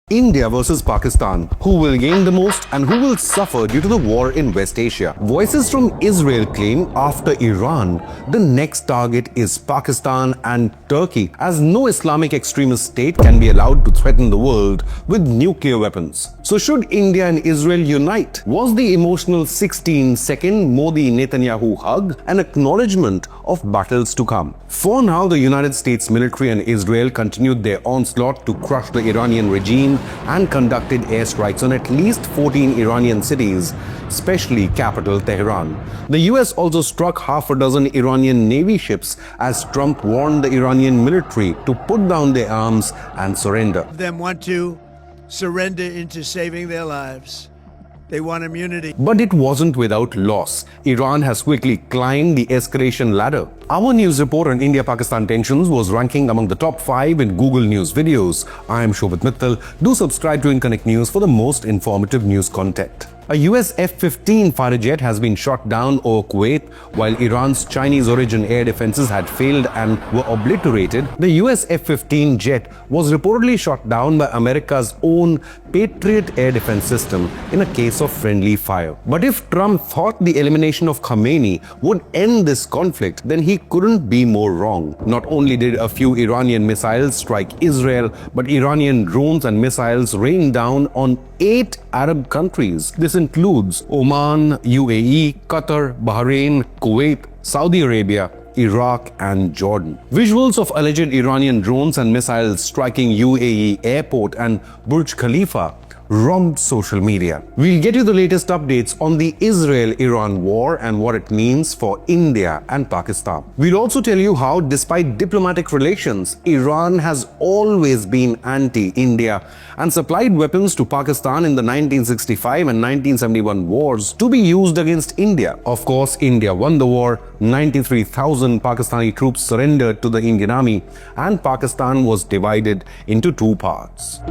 India versus Pakistan. Who will gain the most and who will suffer due to the war in West Asia? Voices from Israel claim after Iran, the next target is Pakistan and Turkey, as no Islamic extremist state can be allowed to threaten the world with nuclear weapons. So should India and Israel unite? Was the emotional 16-second Modi-Netanyahu hug an acknowledgement of battles to come? For now, the United States military and Israel continued their onslaught to crush the Iranian regime and conducted airstrikes on at least 14 Iranian cities, especially capital Tehran. The US also struck half a dozen Iranian Navy ships as Trump warned the Iranian military to put down their arms and surrender. Them want to surrender into saving their lives. They want immunity. But it wasn't without loss. Iran has quickly climbed the escalation ladder. Our news report on India-Pakistan tensions was ranking among the top 5 in Google News videos. I am Shobhit Mittal. Do subscribe to InConnect News for the most informative news content. A US F-15 fighter jet has been shot down over Kuwait, while Iran's Chinese-origin air defenses had failed and were obliterated. The US F-15 jet was reportedly shot down by America's own Patriot air defense system in a case of friendly fire. But if Trump thought the elimination of Khamenei would end this conflict, then he couldn't be more wrong. Not only did a few Iranian missiles strike Israel, but Iranian drones and missiles rained down on 8 Arab countries. This includes Oman, UAE, Qatar, Bahrain, Kuwait, Saudi Arabia, Iraq and Jordan. Visuals of alleged Iranian drones and missiles striking UAE airport and Burj Khalifa romped social media. We'll get you the latest updates on the Israel-Iran war and what it means for India and Pakistan. We'll also tell you how, despite diplomatic relations, Iran has always been anti-India and supplied weapons to Pakistan in the 1965 and 1971 wars to be used against India. Of course, India won the war. 93,000 Pakistani troops surrendered to the Indian army, and Pakistan was divided into two parts.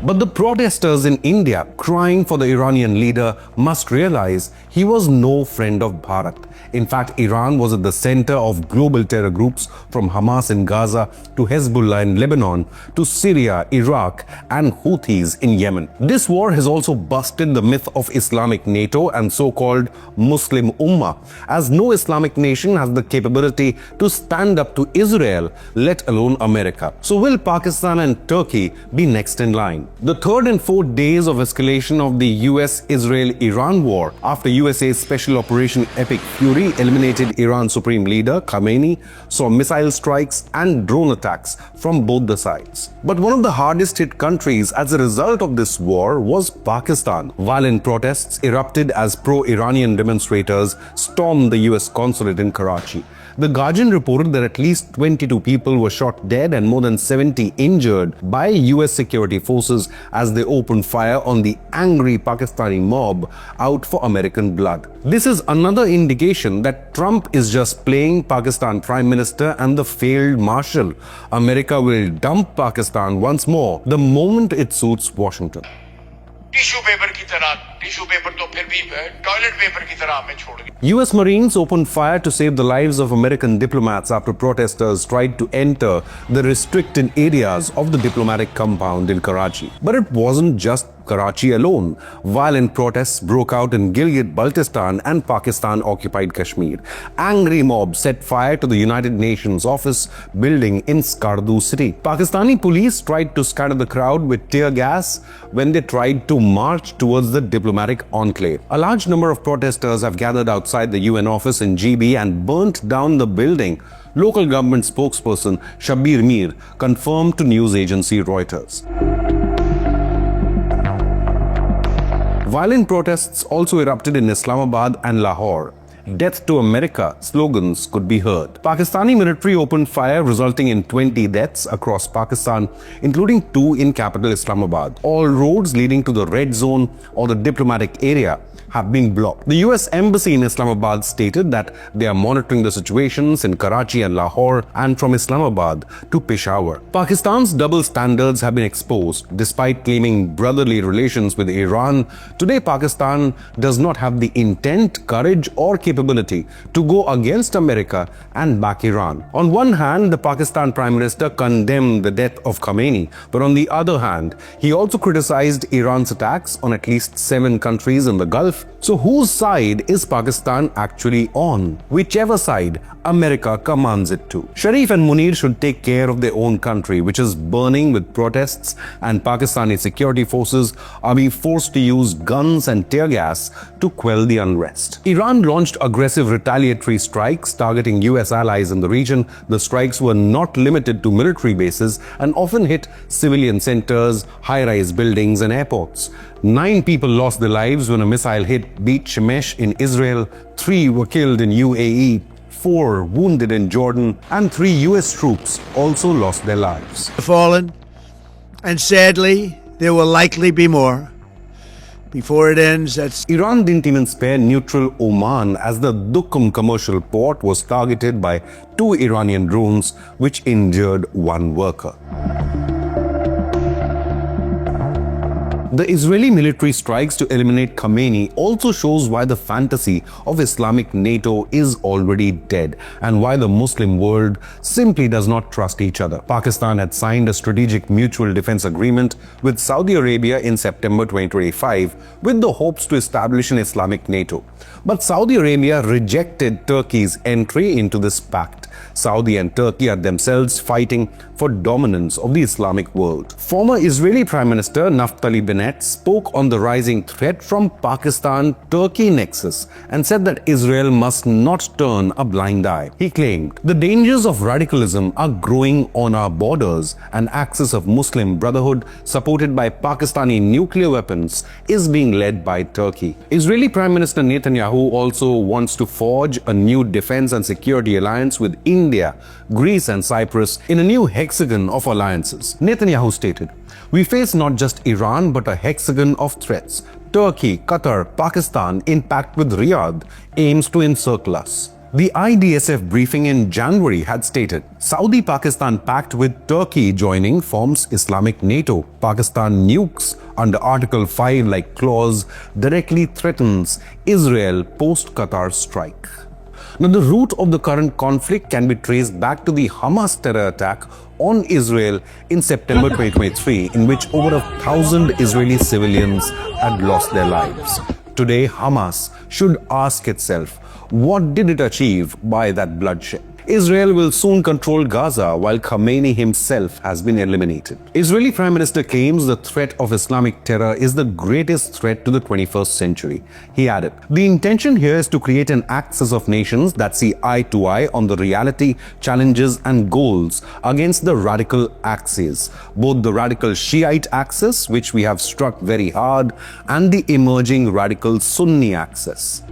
But the protesters in India crying for the Iranian leader must realize he was no friend of Bharat. In fact, Iran was at the center of global terror groups from Hamas in Gaza to Hezbollah in Lebanon to Syria, Iraq and Houthis in Yemen. This war has also busted the myth of Islamic NATO and so-called Muslim Ummah, as no Islamic nation has the capability to stand up to Israel, let alone America. So will Pakistan and Turkey be next in line? The third and fourth days of escalation of the US-Israel-Iran war after USA's Special Operation Epic Fury eliminated Iran's supreme leader Khamenei saw missile strikes and drone attacks from both the sides. But one of the hardest hit countries as a result of this war was Pakistan. Violent protests erupted as pro-Iranian demonstrators stormed the US consulate in Karachi. The Guardian reported that at least 22 people were shot dead and more than 70 injured by US security forces as they opened fire on the angry Pakistani mob out for American blood. This is another indication that Trump is just playing Pakistan Prime Minister and the failed Marshal. America will dump Pakistan once more the moment it suits Washington. US Marines opened fire to save the lives of American diplomats after protesters tried to enter the restricted areas of the diplomatic compound in Karachi. But it wasn't just Karachi alone. Violent protests broke out in Gilgit-Baltistan and Pakistan-occupied Kashmir. Angry mobs set fire to the United Nations office building in Skardu city. Pakistani police tried to scatter the crowd with tear gas when they tried to march towards the diplomatic enclave. A large number of protesters have gathered outside the UN office in GB and burnt down the building. Local government spokesperson Shabbir Mir confirmed to news agency Reuters. Violent protests also erupted in Islamabad and Lahore. Death to America slogans could be heard. Pakistani military opened fire, resulting in 20 deaths across Pakistan, including 2 in capital Islamabad. All roads leading to the red zone or the diplomatic area have been blocked. The US Embassy in Islamabad stated that they are monitoring the situations in Karachi and Lahore and from Islamabad to Peshawar. Pakistan's double standards have been exposed. Despite claiming brotherly relations with Iran, today Pakistan does not have the intent, courage or capability capability to go against America and back Iran. On one hand, the Pakistan Prime Minister condemned the death of Khamenei, but on the other hand, he also criticized Iran's attacks on at least 7 countries in the Gulf. So whose side is Pakistan actually on? Whichever side America commands it to. Sharif and Munir should take care of their own country, which is burning with protests, and Pakistani security forces are being forced to use guns and tear gas to quell the unrest. Iran launched aggressive retaliatory strikes targeting US allies in the region. The strikes were not limited to military bases and often hit civilian centers, high-rise buildings and airports. 9 people lost their lives when a missile hit Beit Shemesh in Israel. 3 were killed in UAE. 4 wounded in Jordan, and 3 US troops also lost their lives. Fallen, and sadly, there will likely be more. Before it ends, Iran didn't even spare neutral Oman as the Duqm commercial port was targeted by 2 Iranian drones, which injured 1 worker. The Israeli military strikes to eliminate Khamenei also shows why the fantasy of Islamic NATO is already dead and why the Muslim world simply does not trust each other. Pakistan had signed a strategic mutual defense agreement with Saudi Arabia in September 2025 with the hopes to establish an Islamic NATO. But Saudi Arabia rejected Turkey's entry into this pact. Saudi and Turkey are themselves fighting for dominance of the Islamic world. Former Israeli Prime Minister Naftali Bennett spoke on the rising threat from Pakistan-Turkey nexus and said that Israel must not turn a blind eye. He claimed, "The dangers of radicalism are growing on our borders. An axis of Muslim Brotherhood supported by Pakistani nuclear weapons is being led by Turkey." Israeli Prime Minister Netanyahu also wants to forge a new defense and security alliance with India, Greece and Cyprus in a new hexagon of alliances. Netanyahu stated, "We face not just Iran but a hexagon of threats. Turkey, Qatar, Pakistan, in pact with Riyadh, aims to encircle us." The IDSF briefing in January had stated, Saudi-Pakistan pact with Turkey joining forms Islamic NATO. Pakistan nukes under Article 5 like clause directly threatens Israel post-Qatar strike. Now, the root of the current conflict can be traced back to the Hamas terror attack on Israel in September 2023, in which over 1,000 Israeli civilians had lost their lives. Today, Hamas should ask itself, what did it achieve by that bloodshed? Israel will soon control Gaza while Khamenei himself has been eliminated. Israeli Prime Minister claims the threat of Islamic terror is the greatest threat to the 21st century. He added, "The intention here is to create an axis of nations that see eye to eye on the reality, challenges and goals against the radical axes, both the radical Shiite axis, which we have struck very hard, and the emerging radical Sunni axis."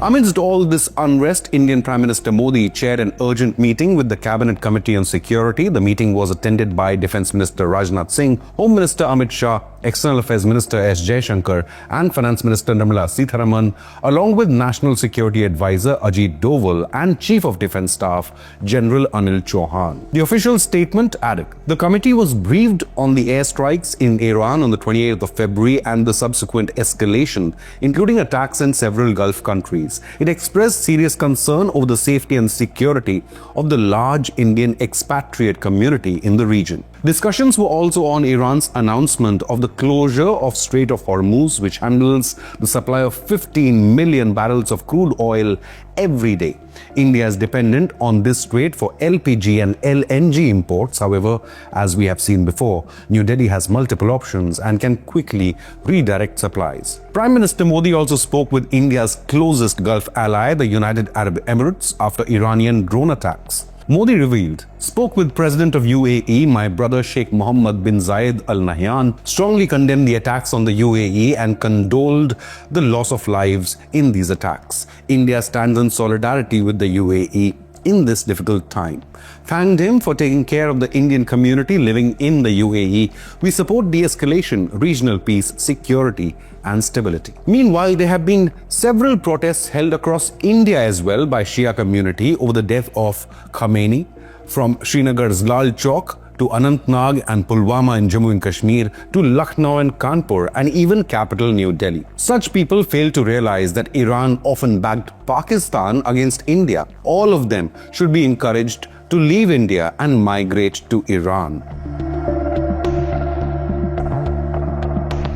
Amidst all this unrest, Indian Prime Minister Modi chaired an urgent meeting with the Cabinet Committee on Security. The meeting was attended by Defence Minister Rajnath Singh, Home Minister Amit Shah, External Affairs Minister S. Jaishankar and Finance Minister Nirmala Sitharaman, along with National Security Advisor Ajit Doval and Chief of Defence Staff General Anil Chauhan. The official statement added, "The committee was briefed on the airstrikes in Iran on the 28th of February and the subsequent escalation, including attacks in several Gulf countries. It expressed serious concern over the safety and security of the large Indian expatriate community in the region." Discussions were also on Iran's announcement of the closure of Strait of Hormuz, which handles the supply of 15 million barrels of crude oil every day. India is dependent on this strait for LPG and LNG imports. However, as we have seen before, New Delhi has multiple options and can quickly redirect supplies. Prime Minister Modi also spoke with India's closest Gulf ally, the United Arab Emirates, after Iranian drone attacks. Modi revealed, "Spoke with President of UAE, my brother Sheikh Mohammed bin Zayed Al Nahyan, strongly condemned the attacks on the UAE and condoled the loss of lives in these attacks. India stands in solidarity with the UAE in this difficult time. Thanked him for taking care of the Indian community living in the UAE. We support de-escalation, regional peace, security and stability." Meanwhile, there have been several protests held across India as well by Shia community over the death of Khamenei, from Srinagar's Lal Chowk to Anantnag and Pulwama in Jammu and Kashmir, to Lucknow and Kanpur, and even capital New Delhi. Such people fail to realize that Iran often backed Pakistan against India. All of them should be encouraged to leave India and migrate to Iran.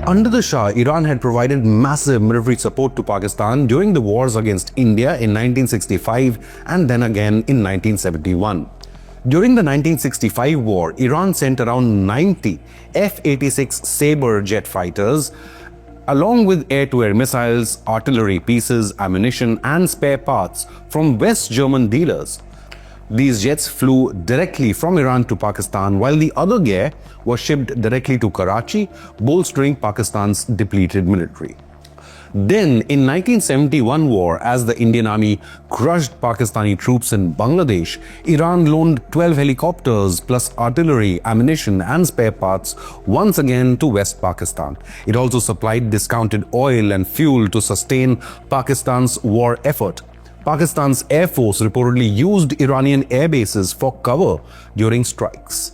Under the Shah, Iran had provided massive military support to Pakistan during the wars against India in 1965 and then again in 1971. During the 1965 war, Iran sent around 90 F-86 Sabre jet fighters along with air-to-air missiles, artillery pieces, ammunition and spare parts from West German dealers. These jets flew directly from Iran to Pakistan, while the other gear was shipped directly to Karachi, bolstering Pakistan's depleted military. Then, in 1971 war, as the Indian Army crushed Pakistani troops in Bangladesh, Iran loaned 12 helicopters plus artillery, ammunition and spare parts once again to West Pakistan. It also supplied discounted oil and fuel to sustain Pakistan's war effort. Pakistan's Air Force reportedly used Iranian air bases for cover during strikes.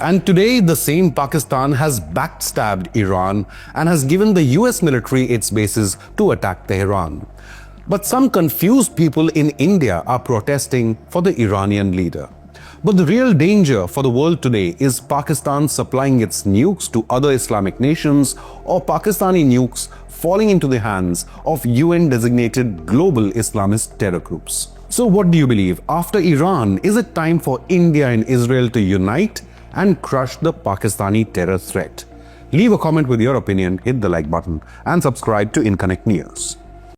And today, the same Pakistan has backstabbed Iran and has given the US military its bases to attack Tehran. But some confused people in India are protesting for the Iranian leader. But the real danger for the world today is Pakistan supplying its nukes to other Islamic nations or Pakistani nukes falling into the hands of UN-designated global Islamist terror groups. So what do you believe? After Iran, is it time for India and Israel to unite and crush the Pakistani terror threat? Leave a comment with your opinion, hit the like button and subscribe to InConnect News.